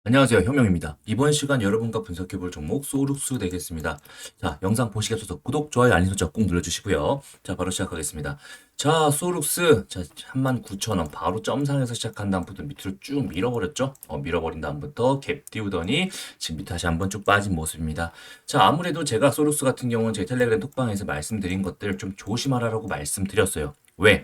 안녕하세요. 현명입니다. 이번 시간 여러분과 분석해볼 종목 소룩스 되겠습니다. 자, 영상 보시기 앞서서 구독, 좋아요, 알림 설정 꼭 눌러주시고요. 자, 바로 시작하겠습니다. 자, 소룩스. 자, 39,000원. 바로 점상에서 시작한 다음부터 밑으로 쭉 밀어버렸죠? 밀어버린 다음부터 갭 띄우더니 지금 밑에 다시 한번 쭉 빠진 모습입니다. 자, 아무래도 제가 소룩스 같은 경우는 제 텔레그램 톡방에서 말씀드린 것들 좀 조심하라고 말씀드렸어요. 왜?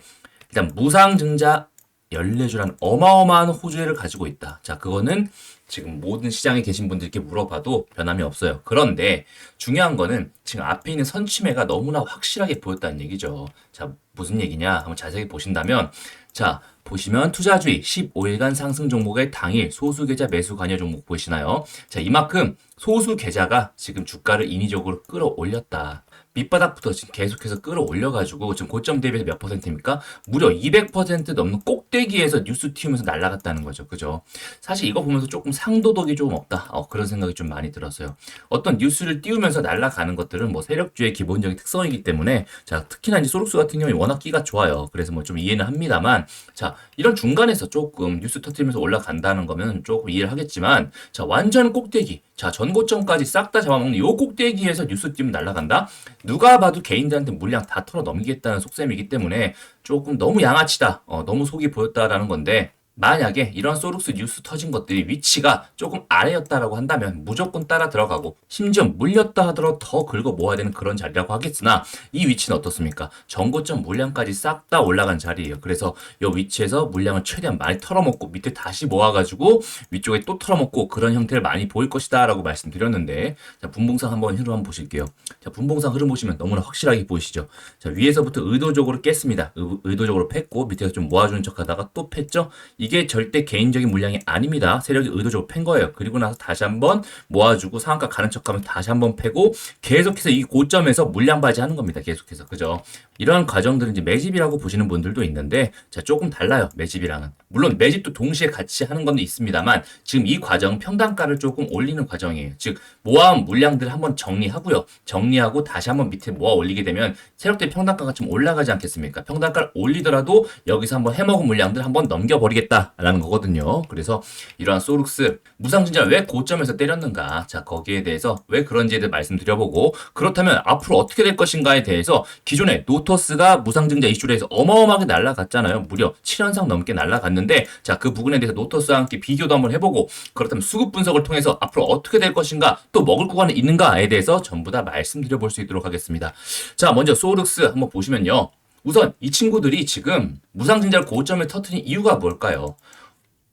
일단 무상증자 14주라는 어마어마한 호재를 가지고 있다. 자, 그거는 지금 모든 시장에 계신 분들께 물어봐도 변함이 없어요. 그런데 중요한 거는 지금 앞에 있는 선취매가 너무나 확실하게 보였다는 얘기죠. 자, 무슨 얘기냐? 한번 자세히 보신다면, 자, 보시면 투자주의 15일간 상승 종목의 당일 소수 계좌 매수 관여 종목 보이시나요? 자, 이만큼 소수 계좌가 지금 주가를 인위적으로 끌어올렸다. 밑바닥부터 지금 계속해서 끌어올려가지고 지금 고점 대비해서 몇 퍼센트입니까? 무려 200% 넘는 꼭대기에서 뉴스 튀우면서 날아갔다는 거죠. 그죠? 사실 이거 보면서 조금 상도덕이 조금 없다. 그런 생각이 좀 많이 들었어요. 어떤 뉴스를 띄우면서 날아가는 것들은 뭐 세력주의 기본적인 특성이기 때문에 자, 특히나 이제 소록스 같은 경우에 워낙 끼가 좋아요. 그래서 뭐 좀 이해는 합니다만 자, 이런 중간에서 조금 뉴스 터트리면서 올라간다는 거면 조금 이해를 하겠지만 자, 완전 꼭대기. 자, 전고점까지 싹 다 잡아먹는 요 꼭대기에서 뉴스 띄우면 날아간다? 누가 봐도 개인들한테 물량 다 털어 넘기겠다는 속셈이기 때문에 조금 너무 양아치다. 너무 속이 보였다라는 건데 만약에 이런 소룩스 뉴스 터진 것들이 위치가 조금 아래였다라고 한다면 무조건 따라 들어가고 심지어 물렸다 하더라도 더 긁어 모아야 되는 그런 자리라고 하겠으나 이 위치는 어떻습니까? 전고점 물량까지 싹 다 올라간 자리예요. 그래서 이 위치에서 물량을 최대한 많이 털어먹고 밑에 다시 모아가지고 위쪽에 또 털어먹고 그런 형태를 많이 보일 것이다 라고 말씀드렸는데 자, 분봉상 한번 흐름 한번 보실게요. 자, 분봉상 흐름 보시면 너무나 확실하게 보이시죠? 자, 위에서부터 의도적으로 깼습니다. 의도적으로 팼고 밑에서 좀 모아주는 척 하다가 또 팼죠? 이게 절대 개인적인 물량이 아닙니다. 세력이 의도적으로 팬 거예요. 그리고 나서 다시 한번 모아주고 상한가 가는 척하면 다시 한번 패고 계속해서 이 고점에서 물량 발휘하는 겁니다. 계속해서 그죠? 이러한 과정들은 이제 매집이라고 보시는 분들도 있는데 자 조금 달라요. 매집이랑은 물론 매집도 동시에 같이 하는 건 있습니다만 지금 이 과정 평단가를 조금 올리는 과정이에요. 즉 모아온 물량들을 한번 정리하고요. 정리하고 다시 한번 밑에 모아 올리게 되면 세력대 평단가가 좀 올라가지 않겠습니까? 평단가를 올리더라도 여기서 한번 해먹은 물량들 한번 넘겨버리겠다라는 거거든요. 그래서 이러한 소룩스 무상증자 왜 고점에서 때렸는가? 자 거기에 대해서 왜 그런지에 대해 말씀드려보고 그렇다면 앞으로 어떻게 될 것인가에 대해서 기존에 노토스가 무상증자 이슈로 해서 어마어마하게 날아갔잖아요. 무려 7연상 넘게 날아갔는데 자 그 부분에 대해서 노토스와 함께 비교도 한번 해보고 그렇다면 수급 분석을 통해서 앞으로 어떻게 될 것인가 또 먹을 구간은 있는가에 대해서 전부 다 말씀드려 볼 수 있도록 하겠습니다. 자 먼저 소룩스 한번 보시면요. 우선 이 친구들이 지금 무상증자를 고점에 터트린 이유가 뭘까요?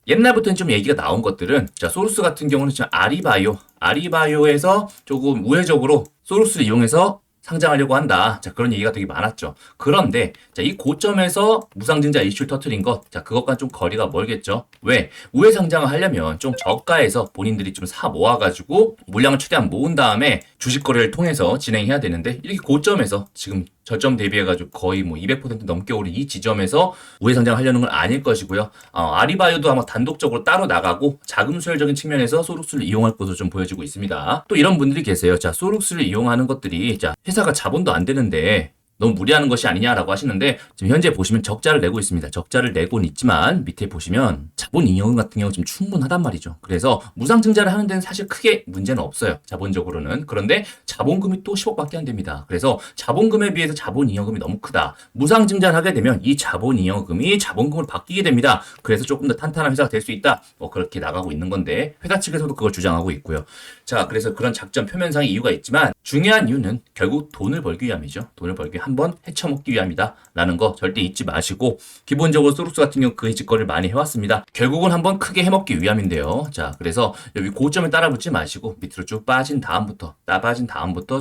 옛날부터는 좀 얘기가 나온 것들은 자 소루스 같은 경우는 지금 아리바이오에서 조금 우회적으로 소루스를 이용해서 상장하려고 한다. 자, 그런 얘기가 되게 많았죠. 그런데, 자, 이 고점에서 무상증자 이슈를 터트린 것, 자, 그것과 좀 거리가 멀겠죠. 왜? 우회 상장을 하려면 좀 저가에서 본인들이 좀 사 모아가지고 물량을 최대한 모은 다음에 주식 거래를 통해서 진행해야 되는데, 이렇게 고점에서 지금 저점 대비해가지고 거의 뭐 200% 넘게 오른 이 지점에서 우회 상장을 하려는 건 아닐 것이고요. 아리바이오도 아마 단독적으로 따로 나가고 자금 수혈적인 측면에서 소룩스를 이용할 것으로 좀 보여지고 있습니다. 또 이런 분들이 계세요. 자, 소룩스를 이용하는 것들이 자, 회사가 자본도 안 되는데 너무 무리하는 것이 아니냐라고 하시는데 지금 현재 보시면 적자를 내고 있습니다. 적자를 내고는 있지만 밑에 보시면 자본 잉여금 같은 경우 좀 충분하단 말이죠. 그래서 무상증자를 하는 데는 사실 크게 문제는 없어요. 자본적으로는. 그런데 자본금이 또 10억밖에 안 됩니다. 그래서 자본금에 비해서 자본 잉여금이 너무 크다. 무상증자를 하게 되면 이 자본 잉여금이 자본금으로 바뀌게 됩니다. 그래서 조금 더 탄탄한 회사가 될 수 있다. 그렇게 나가고 있는 건데 회사 측에서도 그걸 주장하고 있고요. 자, 그래서 그런 작전 표면상의 이유가 있지만 중요한 이유는 결국 돈을 벌기 위함이죠. 돈을 벌기 위해 한번 헤쳐먹기 위함이다 라는 거 절대 잊지 마시고 기본적으로 소룩스 같은 경우 그 짓거리를 많이 해왔습니다. 결국은 한번 크게 해먹기 위함인데요. 자 그래서 여기 고점에 따라붙지 마시고 밑으로 쭉 빠진 다음부터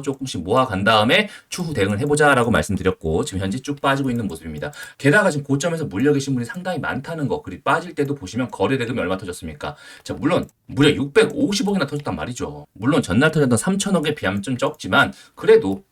조금씩 모아간 다음에 추후 대응을 해보자 라고 말씀드렸고 지금 현재 쭉 빠지고 있는 모습입니다. 게다가 지금 고점에서 물려 계신 분이 상당히 많다는 거 그리고 빠질 때도 보시면 거래 대금이 얼마 터졌습니까? 자 물론 무려 650억이나 터졌단 말이죠. 물론 전날 터졌던 3천억에 비하면 좀 적지만 그래도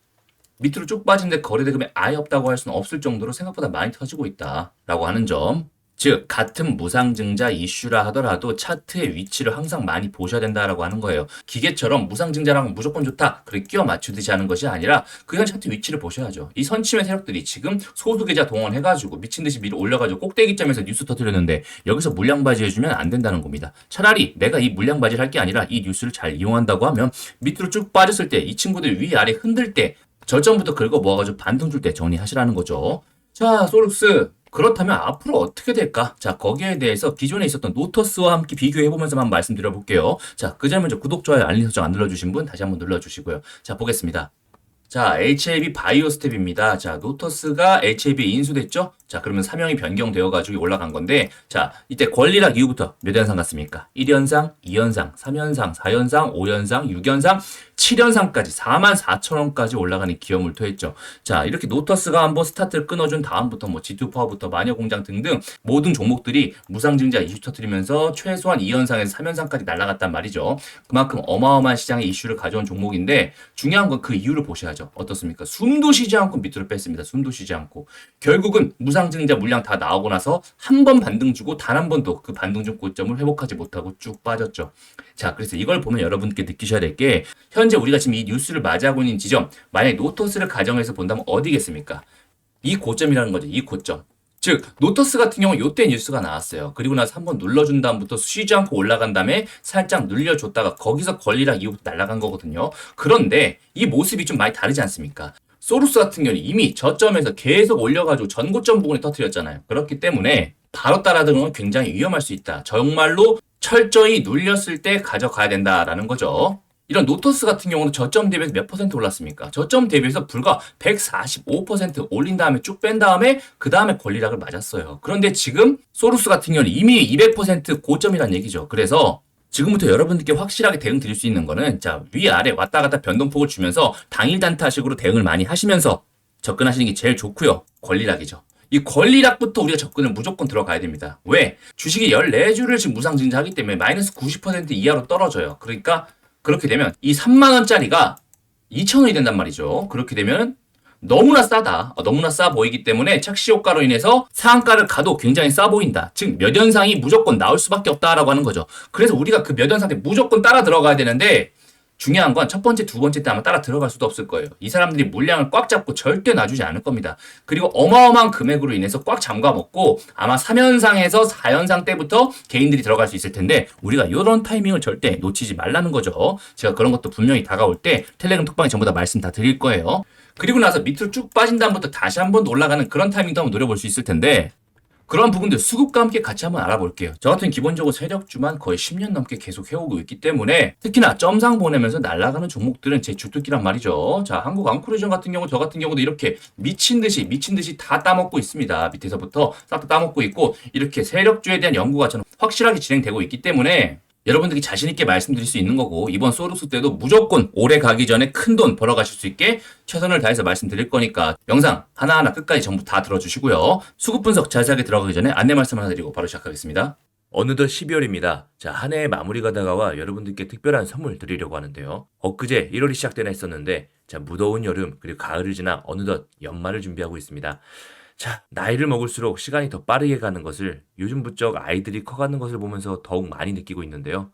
밑으로 쭉 빠진데 거래 대금이 아예 없다고 할 수는 없을 정도로 생각보다 많이 터지고 있다라고 하는 점 즉 같은 무상증자 이슈라 하더라도 차트의 위치를 항상 많이 보셔야 된다라고 하는 거예요. 기계처럼 무상증자랑 무조건 좋다 그렇게 끼워 맞추듯이 하는 것이 아니라 그냥 차트 위치를 보셔야죠. 이 선침의 세력들이 지금 소수계좌 동원해가지고 미친 듯이 밀어 올려가지고 꼭대기점에서 뉴스 터뜨렸는데 여기서 물량바지 해주면 안 된다는 겁니다. 차라리 내가 이 물량바지를 할 게 아니라 이 뉴스를 잘 이용한다고 하면 밑으로 쭉 빠졌을 때 이 친구들 위아래 흔들 때 저점부터 긁어 모아가지고 반등 줄 때 정리하시라는 거죠. 자, 소룩스. 그렇다면 앞으로 어떻게 될까? 자, 거기에 대해서 기존에 있었던 노터스와 함께 비교해보면서만 말씀드려볼게요. 자, 그 전에 먼저 구독, 좋아요, 알림 설정 안 눌러주신 분 다시 한번 눌러주시고요. 자, 보겠습니다. 자, HAB 바이오스텝입니다. 자, 노터스가 HAB에 인수됐죠? 자, 그러면 사명이 변경되어가지고 올라간 건데, 자, 이때 권리락 이후부터 몇 연상 같습니까? 1연상, 2연상, 3연상, 4연상, 5연상, 6연상, 7연상까지 44,000원까지 올라가는 기여물토했죠. 자, 이렇게 노터스가 한번 스타트를 끊어준 다음부터 뭐 G2파워부터 마녀공장 등등 모든 종목들이 무상증자 이슈 터뜨리면서 최소한 2연상에서 3연상까지 날아갔단 말이죠. 그만큼 어마어마한 시장의 이슈를 가져온 종목인데 중요한 건 그 이유를 보셔야죠. 어떻습니까? 숨도 쉬지 않고 밑으로 뺐습니다. 숨도 쉬지 않고. 결국은 무상증자 물량 다 나오고 나서 한 번 반등 주고 단 한 번도 그 반등 중 고점을 회복하지 못하고 쭉 빠졌죠. 자, 그래서 이걸 보면 여러분께 느끼셔야 될 게 현재 우리가 지금 이 뉴스를 맞이하고 있는 지점, 만약에 노터스를 가정해서 본다면 어디겠습니까? 이 고점이라는 거죠. 이 고점. 즉 노터스 같은 경우 요때 뉴스가 나왔어요. 그리고 나서 한번 눌러준 다음부터 쉬지 않고 올라간 다음에 살짝 눌려줬다가 거기서 권리락 이후부터 날아간 거거든요. 그런데 이 모습이 좀 많이 다르지 않습니까? 소루스 같은 경우는 이미 저점에서 계속 올려가지고 전고점 부분에 터뜨렸잖아요. 그렇기 때문에 바로 따라드는 건 굉장히 위험할 수 있다. 정말로 철저히 눌렸을 때 가져가야 된다라는 거죠. 이런 노터스 같은 경우는 저점 대비해서 몇 퍼센트 올랐습니까? 저점 대비해서 불과 145% 올린 다음에 쭉 뺀 다음에 그 다음에 권리락을 맞았어요. 그런데 지금 소루스 같은 경우는 이미 200% 고점이란 얘기죠. 그래서 지금부터 여러분들께 확실하게 대응 드릴 수 있는 거는 자, 위아래 왔다 갔다 변동폭을 주면서 당일 단타식으로 대응을 많이 하시면서 접근하시는 게 제일 좋고요. 권리락이죠. 이 권리락부터 우리가 접근을 무조건 들어가야 됩니다. 왜? 주식이 14주를 지금 무상증자하기 때문에 마이너스 90% 이하로 떨어져요. 그러니까 그렇게 되면 이 3만원짜리가 2,000원이 된단 말이죠. 그렇게 되면 너무나 싸다. 너무나 싸 보이기 때문에 착시 효과로 인해서 상한가를 가도 굉장히 싸 보인다. 즉 몇 연상이 무조건 나올 수밖에 없다라고 하는 거죠. 그래서 우리가 그 몇 연상에 무조건 따라 들어가야 되는데 중요한 건 첫 번째, 두 번째 때 아마 따라 들어갈 수도 없을 거예요. 이 사람들이 물량을 꽉 잡고 절대 놔주지 않을 겁니다. 그리고 어마어마한 금액으로 인해서 꽉 잠가먹고 아마 3연상에서 4연상 때부터 개인들이 들어갈 수 있을 텐데 우리가 이런 타이밍을 절대 놓치지 말라는 거죠. 제가 그런 것도 분명히 다가올 때 텔레그램 톡방에 전부 다 말씀 다 드릴 거예요. 그리고 나서 밑으로 쭉 빠진 다음부터 다시 한번 올라가는 그런 타이밍도 한번 노려볼 수 있을 텐데 그런 부분들 수급과 함께 같이 한번 알아볼게요. 저 같은 기본적으로 세력주만 거의 10년 넘게 계속 해오고 있기 때문에 특히나 점상 보내면서 날아가는 종목들은 제 주특기란 말이죠. 자, 한국 앙코리전 같은 경우 저 같은 경우도 이렇게 미친 듯이 다 따먹고 있습니다. 밑에서부터 싹 다 따먹고 있고 이렇게 세력주에 대한 연구가 저는 확실하게 진행되고 있기 때문에 여러분들이 자신있게 말씀드릴 수 있는 거고 이번 소루스 때도 무조건 올해 가기 전에 큰 돈 벌어가실 수 있게 최선을 다해서 말씀드릴 거니까 영상 하나하나 끝까지 전부 다 들어주시고요. 수급 분석 자세하게 들어가기 전에 안내 말씀 하나 드리고 바로 시작하겠습니다. 어느덧 12월입니다. 자, 한 해의 마무리가 다가와 여러분들께 특별한 선물 드리려고 하는데요. 엊그제 1월이 시작되나 했었는데 자, 무더운 여름 그리고 가을을 지나 어느덧 연말을 준비하고 있습니다. 자, 나이를 먹을수록 시간이 더 빠르게 가는 것을 요즘 부쩍 아이들이 커가는 것을 보면서 더욱 많이 느끼고 있는데요.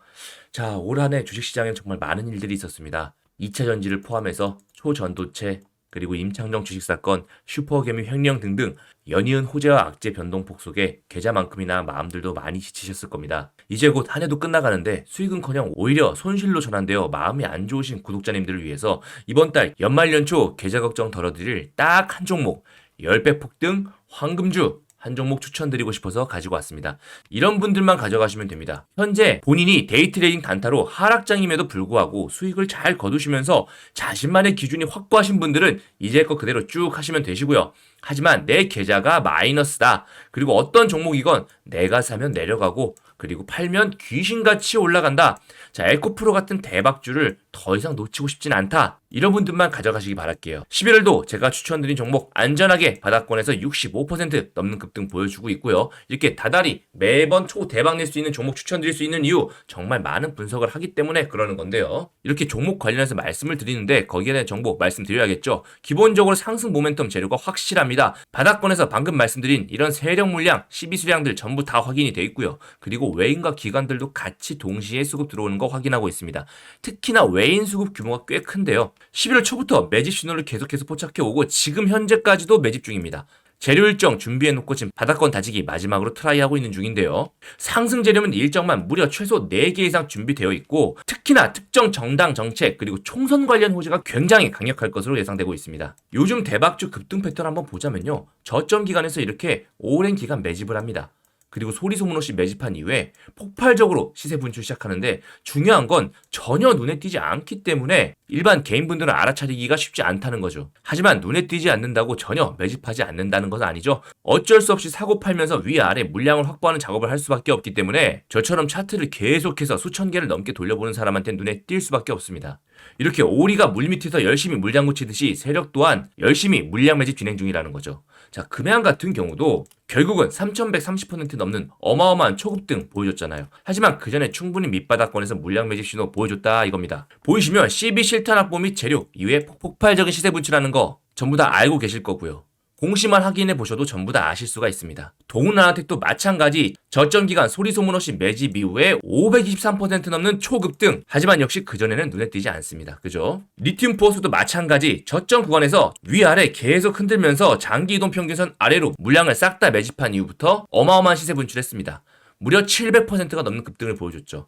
자, 올 한 해 주식시장엔 정말 많은 일들이 있었습니다. 2차 전지를 포함해서 초전도체, 그리고 임창정 주식사건, 슈퍼개미 횡령 등등 연이은 호재와 악재 변동폭 속에 계좌만큼이나 마음들도 많이 지치셨을 겁니다. 이제 곧 한 해도 끝나가는데 수익은커녕 오히려 손실로 전환되어 마음이 안 좋으신 구독자님들을 위해서 이번 달 연말연초 계좌 걱정 덜어드릴 딱 한 종목 10배 폭등 황금주 한 종목 추천드리고 싶어서 가지고 왔습니다. 이런 분들만 가져가시면 됩니다. 현재 본인이 데이트레이딩 단타로 하락장임에도 불구하고 수익을 잘 거두시면서 자신만의 기준이 확고하신 분들은 이제 거 그대로 쭉 하시면 되시고요. 하지만 내 계좌가 마이너스다. 그리고 어떤 종목이건 내가 사면 내려가고 그리고 팔면 귀신같이 올라간다. 자, 에코프로 같은 대박주를 더 이상 놓치고 싶진 않다. 이런 분들만 가져가시기 바랄게요. 11월도 제가 추천드린 종목 안전하게 바닥권에서 65% 넘는 급등 보여주고 있고요. 이렇게 다달이 매번 초대박 낼 수 있는 종목 추천드릴 수 있는 이유 정말 많은 분석을 하기 때문에 그러는 건데요. 이렇게 종목 관련해서 말씀을 드리는데 거기에 대한 정보 말씀드려야겠죠. 기본적으로 상승 모멘텀 재료가 확실합니다. 바닥권에서 방금 말씀드린 이런 세력 물량, 시비 수량들 전부 다 확인이 돼 있고요. 그리고 외인과 기관들도 같이 동시에 수급 들어오는 거 확인하고 있습니다. 특히나 외인 수급 규모가 꽤 큰데요. 11월 초부터 매집 신호를 계속해서 포착해 오고 지금 현재까지도 매집 중입니다. 재료 일정 준비해놓고 지금 바닥권 다지기 마지막으로 트라이하고 있는 중인데요. 상승 재료는 일정만 무려 최소 4개 이상 준비되어 있고 특히나 특정 정당 정책 그리고 총선 관련 호재가 굉장히 강력할 것으로 예상되고 있습니다. 요즘 대박주 급등 패턴 한번 보자면요. 저점 기간에서 이렇게 오랜 기간 매집을 합니다. 그리고 소리 소문 없이 매집한 이후에 폭발적으로 시세 분출 시작하는데 중요한 건 전혀 눈에 띄지 않기 때문에 일반 개인분들은 알아차리기가 쉽지 않다는 거죠. 하지만 눈에 띄지 않는다고 전혀 매집하지 않는다는 것은 아니죠. 어쩔 수 없이 사고 팔면서 위아래 물량을 확보하는 작업을 할 수밖에 없기 때문에 저처럼 차트를 계속해서 수천 개를 넘게 돌려보는 사람한테 눈에 띌 수밖에 없습니다. 이렇게 오리가 물밑에서 열심히 물장구 치듯이 세력 또한 열심히 물량 매집 진행 중이라는 거죠. 자, 금양 같은 경우도 결국은 3,130% 넘는 어마어마한 초급등 보여줬잖아요. 하지만 그 전에 충분히 밑바닥권에서 물량 매집 신호 보여줬다 이겁니다. 보이시면 CB 실탄 확보 및 재료 이외에 폭발적인 시세 분출하는 거 전부 다 알고 계실 거고요. 공시만 확인해 보셔도 전부 다 아실 수가 있습니다. 동은아나텍도 마찬가지 저점 기간 소리 소문 없이 매집 이후에 523% 넘는 초급등. 하지만 역시 그전에는 눈에 띄지 않습니다. 그죠? 리튬 포스도 마찬가지 저점 구간에서 위아래 계속 흔들면서 장기 이동 평균선 아래로 물량을 싹 다 매집한 이후부터 어마어마한 시세 분출했습니다. 무려 700%가 넘는 급등을 보여줬죠.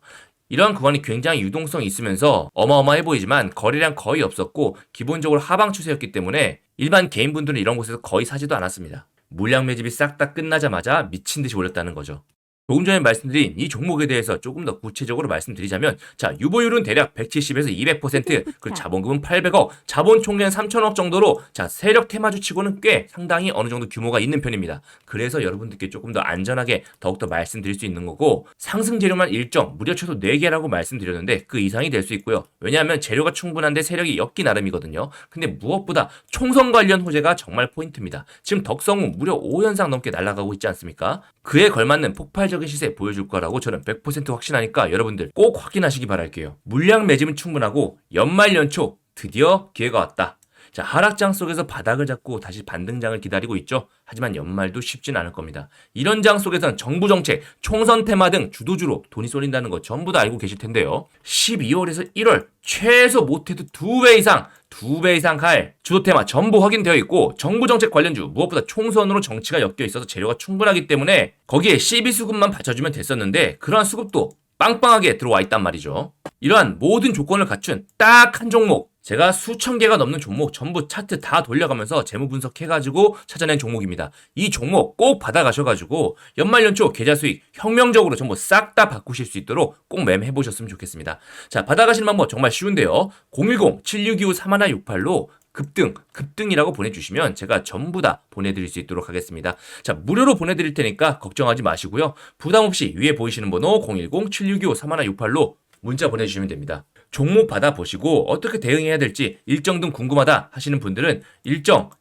이러한 구간이 굉장히 유동성이 있으면서 어마어마해 보이지만 거래량 거의 없었고 기본적으로 하방 추세였기 때문에 일반 개인분들은 이런 곳에서 거의 사지도 않았습니다. 물량 매집이 싹 다 끝나자마자 미친 듯이 올렸다는 거죠. 조금 전에 말씀드린 이 종목에 대해서 조금 더 구체적으로 말씀드리자면 자, 유보율은 대략 170에서 200%, 그리고 자본금은 800억, 자본 총계는 3천억 정도로 자, 세력 테마주 치고는 꽤 상당히 어느 정도 규모가 있는 편입니다. 그래서 여러분들께 조금 더 안전하게 더욱더 말씀드릴 수 있는 거고 상승 재료만 일정, 무려 최소 4개라고 말씀드렸는데 그 이상이 될 수 있고요. 왜냐하면 재료가 충분한데 세력이 엮기 나름이거든요. 근데 무엇보다 총선 관련 호재가 정말 포인트입니다. 지금 덕성우 무려 5연상 넘게 날아가고 있지 않습니까? 그에 걸맞는 폭발적인 시세 보여줄 거라고 저는 100% 확신하니까 여러분들 꼭 확인하시기 바랄게요. 물량 매집은 충분하고 연말 연초 드디어 기회가 왔다. 자, 하락장 속에서 바닥을 잡고 다시 반등장을 기다리고 있죠. 하지만 연말도 쉽진 않을 겁니다. 이런 장 속에서는 정부 정책, 총선 테마 등 주도주로 돈이 쏠린다는 거 전부 다 알고 계실 텐데요. 12월에서 1월 최소 못해도 2배 이상 갈 주도 테마 전부 확인되어 있고 정부 정책 관련주 무엇보다 총선으로 정치가 엮여 있어서 재료가 충분하기 때문에 거기에 CB 수급만 받쳐주면 됐었는데 그러한 수급도 빵빵하게 들어와 있단 말이죠. 이러한 모든 조건을 갖춘 딱 한 종목, 제가 수천 개가 넘는 종목 전부 차트 다 돌려가면서 재무 분석해가지고 찾아낸 종목입니다. 이 종목 꼭 받아가셔가지고 연말 연초 계좌 수익 혁명적으로 전부 싹 다 바꾸실 수 있도록 꼭 매매해보셨으면 좋겠습니다. 자, 받아가시는 방법 정말 쉬운데요. 010-7625-3168로 급등이라고 보내주시면 제가 전부 다 보내드릴 수 있도록 하겠습니다. 자, 무료로 보내드릴 테니까 걱정하지 마시고요. 부담 없이 위에 보이시는 번호 010-7625-3168로 문자 보내주시면 됩니다. 종목 받아보시고 어떻게 대응해야 될지 일정 등 궁금하다 하시는 분들은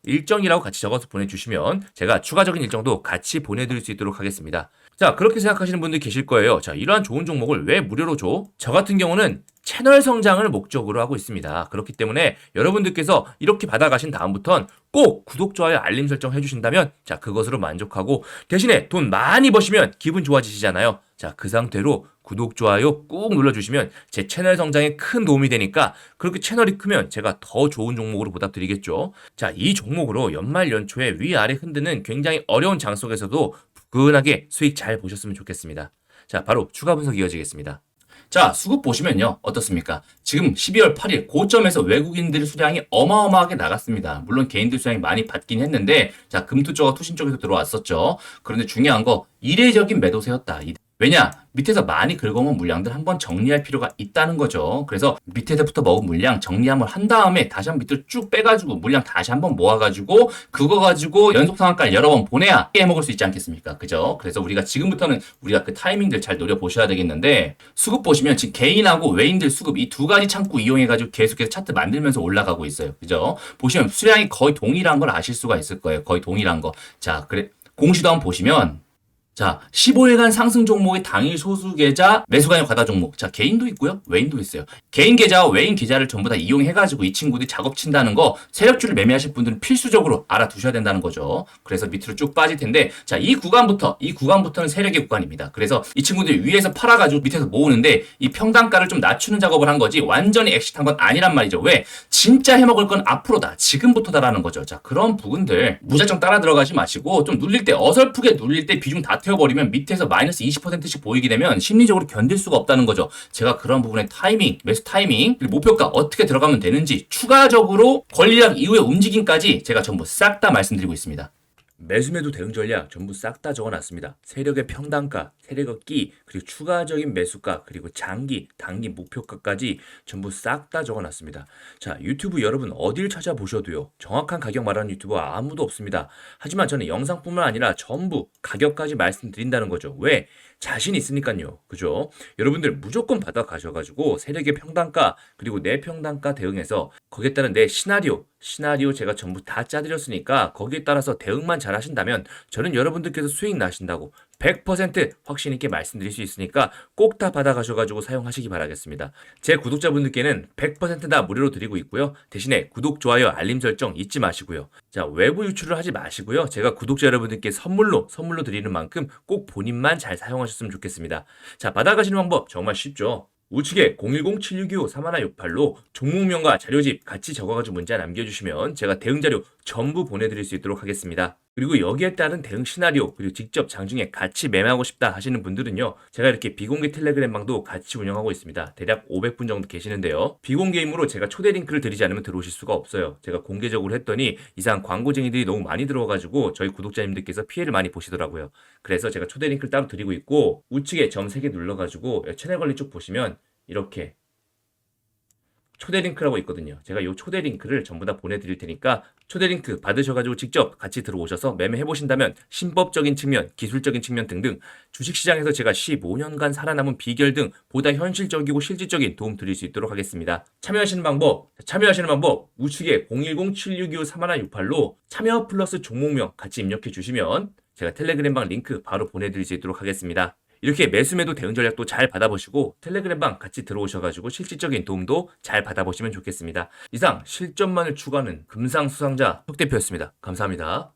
일정이라고 같이 적어서 보내주시면 제가 추가적인 일정도 같이 보내드릴 수 있도록 하겠습니다. 자, 그렇게 생각하시는 분들이 계실 거예요. 자, 이러한 좋은 종목을 왜 무료로 줘? 저 같은 경우는 채널 성장을 목적으로 하고 있습니다. 그렇기 때문에 여러분들께서 이렇게 받아가신 다음부턴 꼭 구독, 좋아요, 알림 설정 해주신다면 자, 그것으로 만족하고 대신에 돈 많이 버시면 기분 좋아지시잖아요. 자, 그 상태로 구독, 좋아요 꾹 눌러주시면 제 채널 성장에 큰 도움이 되니까 그렇게 채널이 크면 제가 더 좋은 종목으로 보답드리겠죠. 자, 이 종목으로 연말 연초에 위아래 흔드는 굉장히 어려운 장 속에서도 부근하게 수익 잘 보셨으면 좋겠습니다. 자, 바로 추가 분석 이어지겠습니다. 자, 수급 보시면요. 어떻습니까? 지금 12월 8일 고점에서 외국인들 수량이 어마어마하게 나갔습니다. 물론 개인들 수량이 많이 받긴 했는데 자, 금투 쪽과 투신 쪽에서 들어왔었죠. 그런데 중요한 거 이례적인 매도세였다. 왜냐? 밑에서 많이 긁어먹은 물량들 한번 정리할 필요가 있다는 거죠. 그래서 밑에서부터 먹은 물량 정리 한번 한 다음에 다시 한번 밑으로 쭉 빼가지고 물량 다시 한번 모아가지고 그거 가지고 연속 상한가를 여러 번 보내야 해먹을 수 있지 않겠습니까? 그죠? 그래서 우리가 지금부터는 우리가 그 타이밍들 잘 노려보셔야 되겠는데 수급 보시면 지금 개인하고 외인들 수급 이 두 가지 창구 이용해가지고 계속해서 차트 만들면서 올라가고 있어요. 그죠? 보시면 수량이 거의 동일한 걸 아실 수가 있을 거예요. 거의 동일한 거. 자, 그래. 공시도 한번 보시면 자, 15일간 상승 종목의 당일 소수 계좌, 매수가격 과다 종목. 자, 개인도 있고요. 외인도 있어요. 개인 계좌와 외인 계좌를 전부 다 이용해가지고 이 친구들이 작업 친다는 거 세력주를 매매하실 분들은 필수적으로 알아두셔야 된다는 거죠. 그래서 밑으로 쭉 빠질 텐데, 자, 이 구간부터는 세력의 구간입니다. 그래서 이 친구들이 위에서 팔아가지고 밑에서 모으는데 이 평단가를 좀 낮추는 작업을 한 거지 완전히 엑시트한 건 아니란 말이죠. 왜? 진짜 해먹을 건 앞으로다. 지금부터다라는 거죠. 자, 그런 부분들 무작정 따라 들어가지 마시고 좀 눌릴 때 어설프게 눌릴 때 비중 다 태워버리면 밑에서 마이너스 20%씩 보이게 되면 심리적으로 견딜 수가 없다는 거죠. 제가 그런 부분의 타이밍, 매수 타이밍, 그리고 목표가 어떻게 들어가면 되는지 추가적으로 권리락 이후의 움직임까지 제가 전부 싹 다 말씀드리고 있습니다. 매수매도 대응 전략 전부 싹 다 적어놨습니다. 세력의 평단가, 세력의 끼, 그리고 추가적인 매수가, 그리고 장기, 단기 목표가까지 전부 싹 다 적어놨습니다. 자, 유튜브 여러분 어딜 찾아보셔도요. 정확한 가격 말하는 유튜버 아무도 없습니다. 하지만 저는 영상뿐만 아니라 전부 가격까지 말씀드린다는 거죠. 왜? 자신 있으니까요. 그죠? 여러분들 무조건 받아가셔가지고 세력의 평단가, 그리고 내 평단가 대응해서 거기에 따른 내 시나리오 제가 전부 다 짜드렸으니까 거기에 따라서 대응만 잘 하신다면 저는 여러분들께서 수익 나신다고 100% 확신 있게 말씀드릴 수 있으니까 꼭 다 받아가셔가지고 사용하시기 바라겠습니다. 제 구독자분들께는 100%다 무료로 드리고 있고요. 대신에 구독, 좋아요, 알림 설정 잊지 마시고요. 자, 외부 유출을 하지 마시고요. 제가 구독자 여러분들께 선물로 드리는 만큼 꼭 본인만 잘 사용하셨으면 좋겠습니다. 자, 받아가시는 방법 정말 쉽죠. 우측에 010-7625-3168로 종목명과 자료집 같이 적어가지고 문자 남겨주시면 제가 대응 자료 전부 보내드릴 수 있도록 하겠습니다. 그리고 여기에 따른 대응 시나리오, 그리고 직접 장중에 같이 매매하고 싶다 하시는 분들은요, 제가 이렇게 비공개 텔레그램 방도 같이 운영하고 있습니다. 대략 500분 정도 계시는데요. 비공개이므로 제가 초대 링크를 드리지 않으면 들어오실 수가 없어요. 제가 공개적으로 했더니 이상 광고쟁이들이 너무 많이 들어와가지고 저희 구독자님들께서 피해를 많이 보시더라고요. 그래서 제가 초대 링크를 따로 드리고 있고, 우측에 점 3개 눌러가지고 채널 관리 쪽 보시면 이렇게 초대 링크라고 있거든요. 제가 이 초대 링크를 전부 다 보내드릴 테니까 초대 링크 받으셔가지고 직접 같이 들어오셔서 매매해보신다면 신법적인 측면, 기술적인 측면 등등 주식시장에서 제가 15년간 살아남은 비결 등 보다 현실적이고 실질적인 도움 드릴 수 있도록 하겠습니다. 참여하시는 방법 우측에 010-7625-3168로 참여 플러스 종목명 같이 입력해 주시면 제가 텔레그램방 링크 바로 보내드릴 수 있도록 하겠습니다. 이렇게 매수매도 대응 전략도 잘 받아보시고 텔레그램방 같이 들어오셔가지고 실질적인 도움도 잘 받아보시면 좋겠습니다. 이상 실전만을 추구하는 금상수상자 석 대표였습니다. 감사합니다.